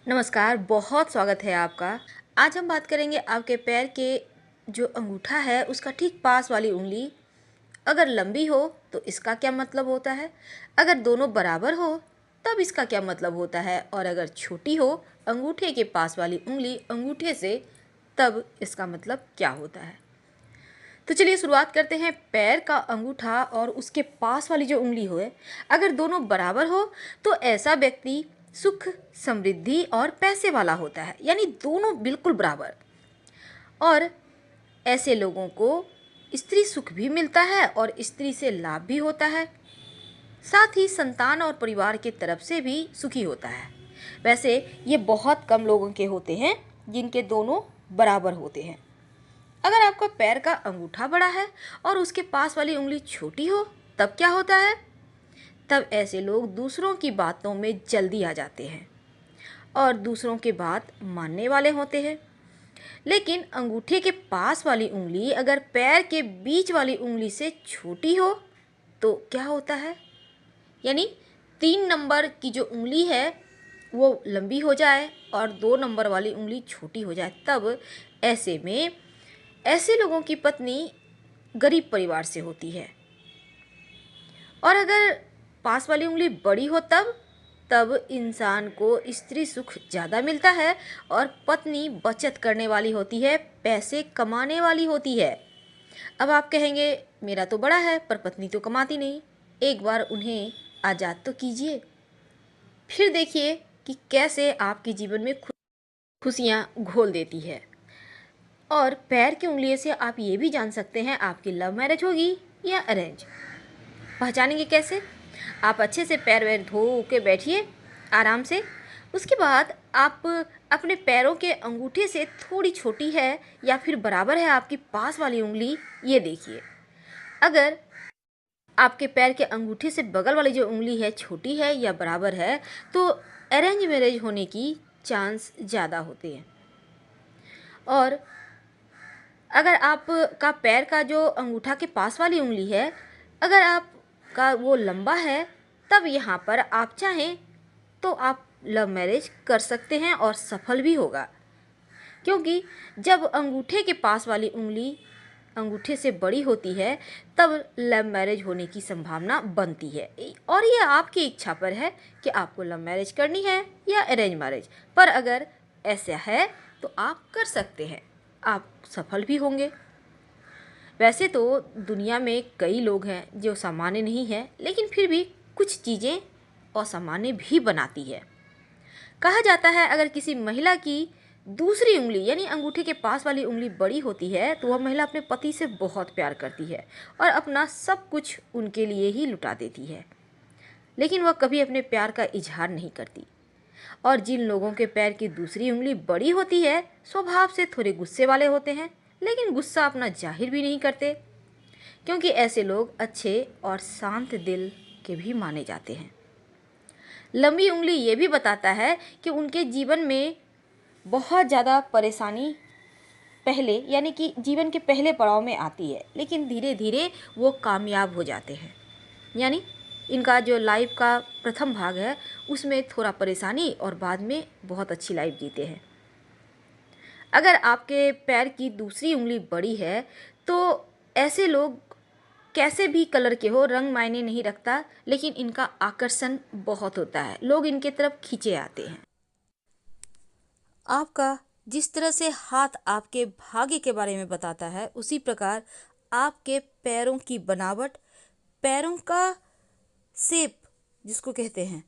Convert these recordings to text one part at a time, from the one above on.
नमस्कार, बहुत स्वागत है आपका। आज हम बात करेंगे आपके पैर के जो अंगूठा है उसका ठीक पास वाली उंगली अगर लंबी हो तो इसका क्या मतलब होता है, अगर दोनों बराबर हो तब इसका क्या मतलब होता है, और अगर छोटी हो अंगूठे के पास वाली उंगली अंगूठे से तब इसका मतलब क्या होता है। तो चलिए शुरुआत करते हैं। पैर का अंगूठा और उसके पास वाली जो उंगली हो, अगर दोनों बराबर हो तो ऐसा व्यक्ति सुख, समृद्धि और पैसे वाला होता है, यानी दोनों बिल्कुल बराबर। और ऐसे लोगों को स्त्री सुख भी मिलता है और स्त्री से लाभ भी होता है, साथ ही संतान और परिवार की तरफ से भी सुखी होता है। वैसे ये बहुत कम लोगों के होते हैं जिनके दोनों बराबर होते हैं। अगर आपका पैर का अंगूठा बड़ा है और उसके पास वाली उंगली छोटी हो तब क्या होता है। तब ऐसे लोग दूसरों की बातों में जल्दी आ जाते हैं और दूसरों की बात मानने वाले होते हैं। लेकिन अंगूठे के पास वाली उंगली अगर पैर के बीच वाली उंगली से छोटी हो तो क्या होता है, यानी 3 नंबर की जो उंगली है वो लंबी हो जाए और 2 नंबर वाली उंगली छोटी हो जाए, तब ऐसे में ऐसे लोगों की पत्नी गरीब परिवार से होती है। और अगर पास वाली उंगली बड़ी हो तब इंसान को स्त्री सुख ज़्यादा मिलता है और पत्नी बचत करने वाली होती है, पैसे कमाने वाली होती है। अब आप कहेंगे मेरा तो बड़ा है पर पत्नी तो कमाती नहीं, एक बार उन्हें आज़ाद तो कीजिए, फिर देखिए कि कैसे आपके जीवन में खुशियाँ घोल देती है। और पैर की उंगलियों से आप ये भी जान सकते हैं आपकी लव मैरिज होगी या अरेंज। पहचानेंगे कैसे? आप अच्छे से पैर वैर धो के बैठिए आराम से। उसके बाद आप अपने पैरों के अंगूठे से थोड़ी छोटी है या फिर बराबर है आपकी पास वाली उंगली, ये देखिए। अगर आपके पैर के अंगूठे से बगल वाली जो उंगली है छोटी है या बराबर है तो अरेंज मैरिज होने की चांस ज़्यादा होते हैं। और अगर आपका पैर का जो अंगूठा के पास वाली उंगली है अगर आपका वो लंबा है तब यहाँ पर आप चाहें तो आप लव मैरिज कर सकते हैं और सफल भी होगा, क्योंकि जब अंगूठे के पास वाली उंगली अंगूठे से बड़ी होती है तब लव मैरिज होने की संभावना बनती है। और ये आपकी इच्छा पर है कि आपको लव मैरिज करनी है या अरेंज मैरिज, पर अगर ऐसा है तो आप कर सकते हैं, आप सफल भी होंगे। वैसे तो दुनिया में कई लोग हैं जो सामान्य नहीं हैं, लेकिन फिर भी कुछ चीज़ें असामान्य भी बनाती है। कहा जाता है अगर किसी महिला की दूसरी उंगली यानी अंगूठे के पास वाली उंगली बड़ी होती है तो वह महिला अपने पति से बहुत प्यार करती है और अपना सब कुछ उनके लिए ही लुटा देती है, लेकिन वह कभी अपने प्यार का इजहार नहीं करती। और जिन लोगों के पैर की दूसरी उंगली बड़ी होती है स्वभाव से थोड़े गुस्से वाले होते हैं, लेकिन गुस्सा अपना जाहिर भी नहीं करते, क्योंकि ऐसे लोग अच्छे और शांत दिल के भी माने जाते हैं। लंबी उंगली ये भी बताता है कि उनके जीवन में बहुत ज़्यादा परेशानी पहले यानी कि जीवन के पहले पड़ाव में आती है, लेकिन धीरे धीरे वो कामयाब हो जाते हैं। यानी इनका जो लाइफ का प्रथम भाग है उसमें थोड़ा परेशानी और बाद में बहुत अच्छी लाइफ जीते हैं। अगर आपके पैर की दूसरी उंगली बड़ी है तो ऐसे लोग कैसे भी कलर के हो, रंग मायने नहीं रखता, लेकिन इनका आकर्षण बहुत होता है, लोग इनके तरफ खींचे आते हैं। आपका जिस तरह से हाथ आपके भाग्य के बारे में बताता है उसी प्रकार आपके पैरों की बनावट, पैरों का शेप जिसको कहते हैं,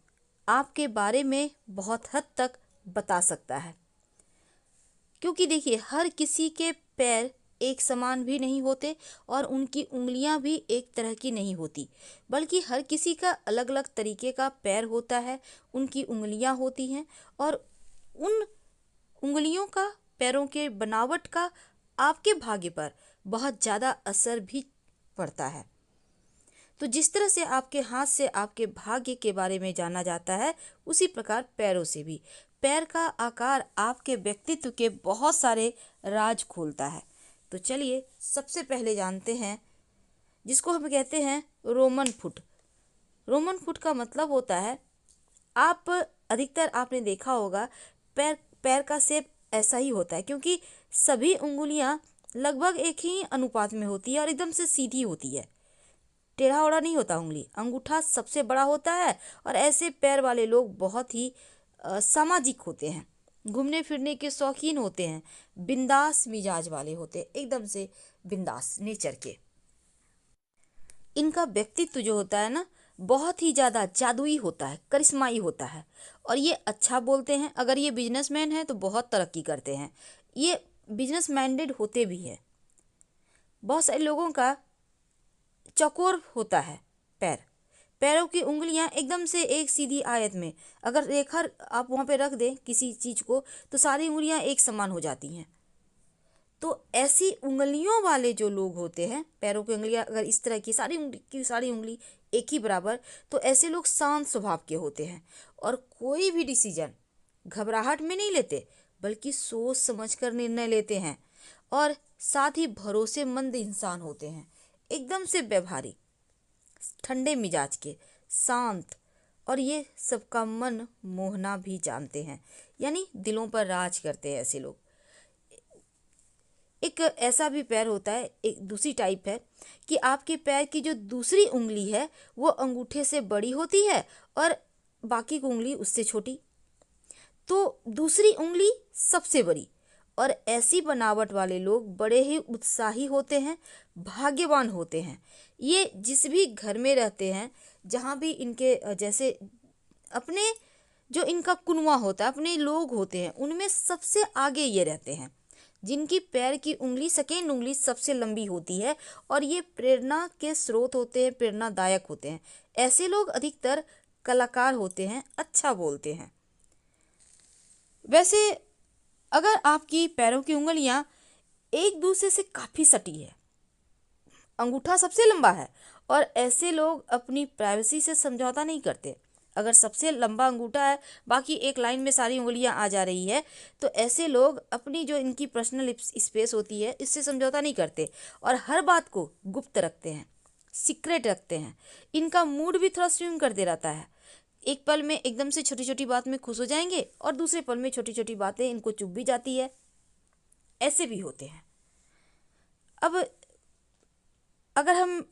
आपके बारे में बहुत हद तक बता सकता है। क्योंकि देखिए हर किसी के पैर एक समान भी नहीं होते और उनकी उंगलियां भी एक तरह की नहीं होती, बल्कि हर किसी का अलग अलग तरीके का पैर होता है, उनकी उंगलियां होती हैं और उन उंगलियों का, पैरों के बनावट का आपके भाग्य पर बहुत ज़्यादा असर भी पड़ता है। तो जिस तरह से आपके हाथ से आपके भाग्य के बारे में जाना जाता है उसी प्रकार पैरों से भी। पैर का आकार आपके व्यक्तित्व के बहुत सारे राज खोलता है। तो चलिए सबसे पहले जानते हैं जिसको हम कहते हैं रोमन फुट। रोमन फुट का मतलब होता है, आप अधिकतर आपने देखा होगा पैर पैर का शेप ऐसा ही होता है, क्योंकि सभी उंगलियां लगभग एक ही अनुपात में होती है और एकदम से सीधी होती है, टेढ़ा ओढ़ा नहीं होता उंगली। अंगूठा सबसे बड़ा होता है और ऐसे पैर वाले लोग बहुत ही सामाजिक होते हैं, घूमने फिरने के शौकीन होते हैं, बिंदास मिजाज वाले होते हैं, एकदम से बिंदास नेचर के। इनका व्यक्तित्व जो होता है ना, बहुत ही ज़्यादा जादुई होता है, करिश्माई होता है, और ये अच्छा बोलते हैं। अगर ये बिजनेसमैन हैं तो बहुत तरक्की करते हैं, ये बिजनेस माइंडेड होते भी हैं। बहुत सारे लोगों का चौकोर होता है पैर, पैरों की उंगलियां एकदम से एक सीधी आयत में, अगर रेखा आप वहाँ पे रख दें किसी चीज़ को तो सारी उंगलियां एक समान हो जाती हैं। तो ऐसी उंगलियों वाले जो लोग होते हैं, पैरों की उंगलियां अगर इस तरह की सारी उंगली एक ही बराबर, तो ऐसे लोग शांत स्वभाव के होते हैं और कोई भी डिसीजन घबराहट में नहीं लेते, बल्कि सोच समझ कर निर्णय लेते हैं, और साथ ही भरोसेमंद इंसान होते हैं, एकदम से व्यवहारिक, ठंडे मिजाज के, शांत, और ये सबका मन मोहना भी जानते हैं, यानी दिलों पर राज करते हैं ऐसे लोग। एक ऐसा भी पैर होता है, एक दूसरी टाइप है कि आपके पैर की जो दूसरी उंगली है वो अंगूठे से बड़ी होती है और बाकी की उंगली उससे छोटी, तो दूसरी उंगली सबसे बड़ी। और ऐसी बनावट वाले लोग बड़े ही उत्साही होते हैं, भाग्यवान होते हैं। ये जिस भी घर में रहते हैं, जहाँ भी इनके जैसे अपने जो इनका कुनवा होता है, अपने लोग होते हैं, उनमें सबसे आगे ये रहते हैं, जिनकी पैर की उंगली सेकेंड उंगली सबसे लंबी होती है, और ये प्रेरणा के स्रोत होते हैं, प्रेरणादायक होते हैं। ऐसे लोग अधिकतर कलाकार होते हैं, अच्छा बोलते हैं। वैसे अगर आपकी पैरों की उंगलियां एक दूसरे से काफ़ी सटी है, अंगूठा सबसे लंबा है, और ऐसे लोग अपनी प्राइवेसी से समझौता नहीं करते। अगर सबसे लंबा अंगूठा है, बाकी एक लाइन में सारी उंगलियां आ जा रही है, तो ऐसे लोग अपनी जो इनकी पर्सनल स्पेस होती है इससे समझौता नहीं करते और हर बात को गुप्त रखते हैं, सीक्रेट रखते हैं। इनका मूड भी थोड़ा स्विंग करते रहता है, एक पल में एकदम से छोटी छोटी बात में खुश हो जाएंगे और दूसरे पल में छोटी छोटी बातें इनको चुभ भी जाती है, ऐसे भी होते हैं। अब अगर हम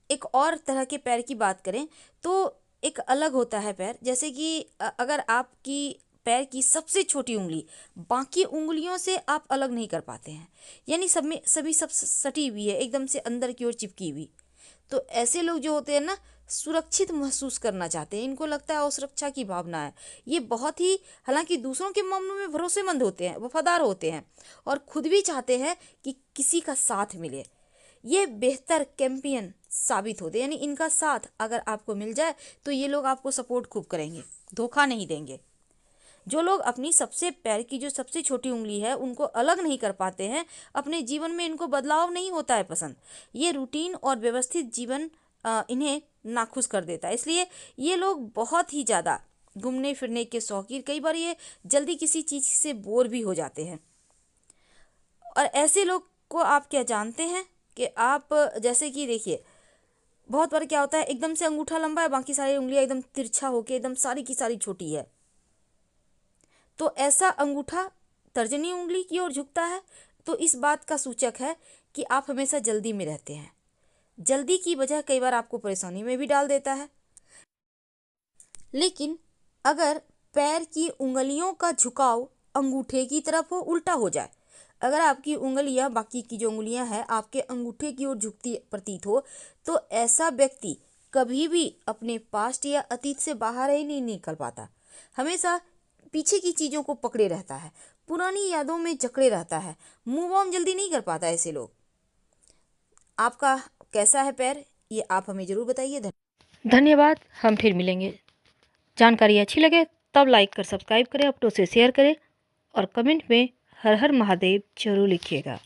एक और तरह के पैर की बात करें तो एक अलग होता है पैर, जैसे कि अगर आपकी पैर की सबसे छोटी उंगली बाकी उंगलियों से आप अलग नहीं कर पाते हैं, यानी सब में सब सटी हुई है, एकदम से अंदर की ओर चिपकी हुई, तो ऐसे लोग जो होते हैं ना, सुरक्षित महसूस करना चाहते हैं, इनको लगता है असुरक्षा की भावना है। ये बहुत ही, हालांकि दूसरों के मामलों में भरोसेमंद होते हैं, वफादार होते हैं, और खुद भी चाहते हैं कि किसी का साथ मिले। ये बेहतर कैंपियन साबित होते हैं, यानी इनका साथ अगर आपको मिल जाए तो ये लोग आपको सपोर्ट खूब करेंगे, धोखा नहीं देंगे। जो लोग अपनी सबसे पैर की जो सबसे छोटी उंगली है उनको अलग नहीं कर पाते हैं, अपने जीवन में इनको बदलाव नहीं होता है पसंद, ये रूटीन और व्यवस्थित जीवन इन्हें नाखुश कर देता है, इसलिए ये लोग बहुत ही ज़्यादा घूमने फिरने के शौकीन, कई बार ये जल्दी किसी चीज़ से बोर भी हो जाते हैं। और ऐसे लोग को आप क्या जानते हैं कि आप जैसे कि देखिए, बहुत बार क्या होता है, एकदम से अंगूठा लंबा है, बाकी सारी उंगलियां एकदम तिरछा होके एकदम सारी की सारी छोटी है, तो ऐसा अंगूठा तर्जनी उंगली की ओर झुकता है, तो इस बात का सूचक है कि आप हमेशा जल्दी में रहते हैं। जल्दी की वजह कई बार आपको परेशानी में भी डाल देता है। लेकिन अगर पैर की उंगलियों का झुकाव अंगूठे की तरफ हो, उल्टा हो जाए, अगर आपकी उंगलियां बाकी की जो उंगलियां हैं आपके अंगूठे की ओर झुकती प्रतीत हो, तो ऐसा व्यक्ति कभी भी अपने पास्ट या अतीत से बाहर ही नहीं निकल पाता, हमेशा पीछे की चीज़ों को पकड़े रहता है, पुरानी यादों में जकड़े रहता है, मूव ऑन जल्दी नहीं कर पाता ऐसे लोग। आपका कैसा है पैर, ये आप हमें ज़रूर बताइए। धन्यवाद। हम फिर मिलेंगे। जानकारी अच्छी लगे तब लाइक कर सब्सक्राइब करें, अपनों से शेयर करें और कमेंट में हर हर महादेव जरूर लिखिएगा।